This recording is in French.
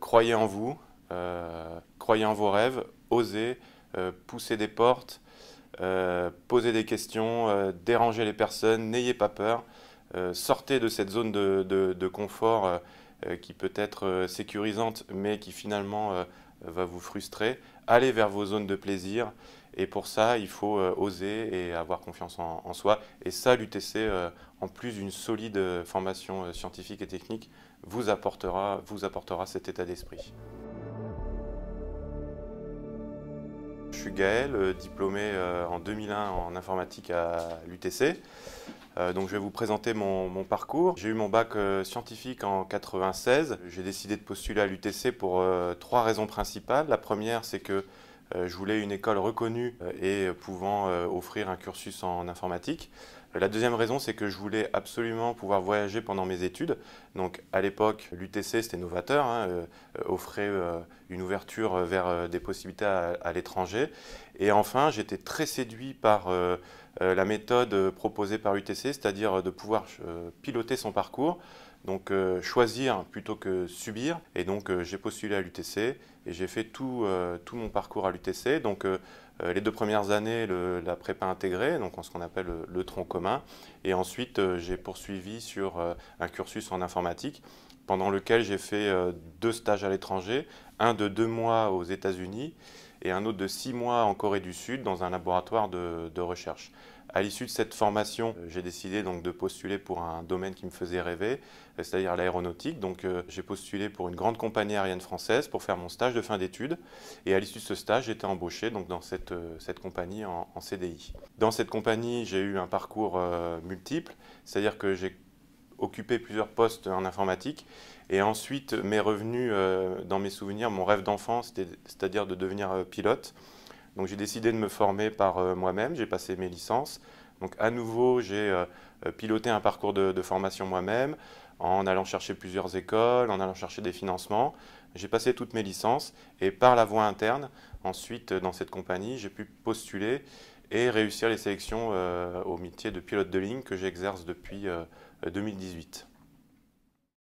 Croyez en vous, croyez en vos rêves, osez, poussez des portes, posez des questions, dérangez les personnes, n'ayez pas peur, sortez de cette zone de confort qui peut être sécurisante mais qui finalement va vous frustrer. Allez vers vos zones de plaisir et pour ça il faut oser et avoir confiance en soi. Et ça, l'UTC, en plus d'une solide formation scientifique et technique, vous apportera cet état d'esprit. Je suis Gaël, diplômé en 2001 en informatique à l'UTC. Donc je vais vous présenter mon parcours. J'ai eu mon bac scientifique en 96. J'ai décidé de postuler à l'UTC pour trois raisons principales. La première, c'est que je voulais une école reconnue et pouvant offrir un cursus en informatique. La deuxième raison, c'est que je voulais absolument pouvoir voyager pendant mes études. Donc à l'époque, l'UTC, c'était novateur, hein, offrait une ouverture vers des possibilités à l'étranger. Et enfin, j'étais très séduit par la méthode proposée par l'UTC, c'est-à-dire de pouvoir piloter son parcours, donc choisir plutôt que subir. Et donc j'ai postulé à l'UTC et j'ai fait tout mon parcours à l'UTC. Donc les 2 premières années, la prépa intégrée, donc ce qu'on appelle le tronc commun. Et ensuite, j'ai poursuivi sur un cursus en informatique pendant lequel j'ai fait 2 stages à l'étranger, un de 2 mois aux États-Unis et un autre de 6 mois en Corée du Sud dans un laboratoire de recherche. À l'issue de cette formation, j'ai décidé donc de postuler pour un domaine qui me faisait rêver, c'est-à-dire l'aéronautique. Donc j'ai postulé pour une grande compagnie aérienne française pour faire mon stage de fin d'études. Et à l'issue de ce stage, j'ai été embauché donc, dans cette compagnie en CDI. Dans cette compagnie, j'ai eu un parcours multiple, c'est-à-dire que j'ai occupé plusieurs postes en informatique. Et ensuite, m'est revenu dans mes souvenirs mon rêve d'enfant, c'est-à-dire de devenir pilote. Donc j'ai décidé de me former par moi-même, j'ai passé mes licences. Donc à nouveau, j'ai piloté un parcours de formation moi-même, en allant chercher plusieurs écoles, en allant chercher des financements. J'ai passé toutes mes licences et par la voie interne, ensuite dans cette compagnie, j'ai pu postuler et réussir les sélections au métier de pilote de ligne que j'exerce depuis 2018.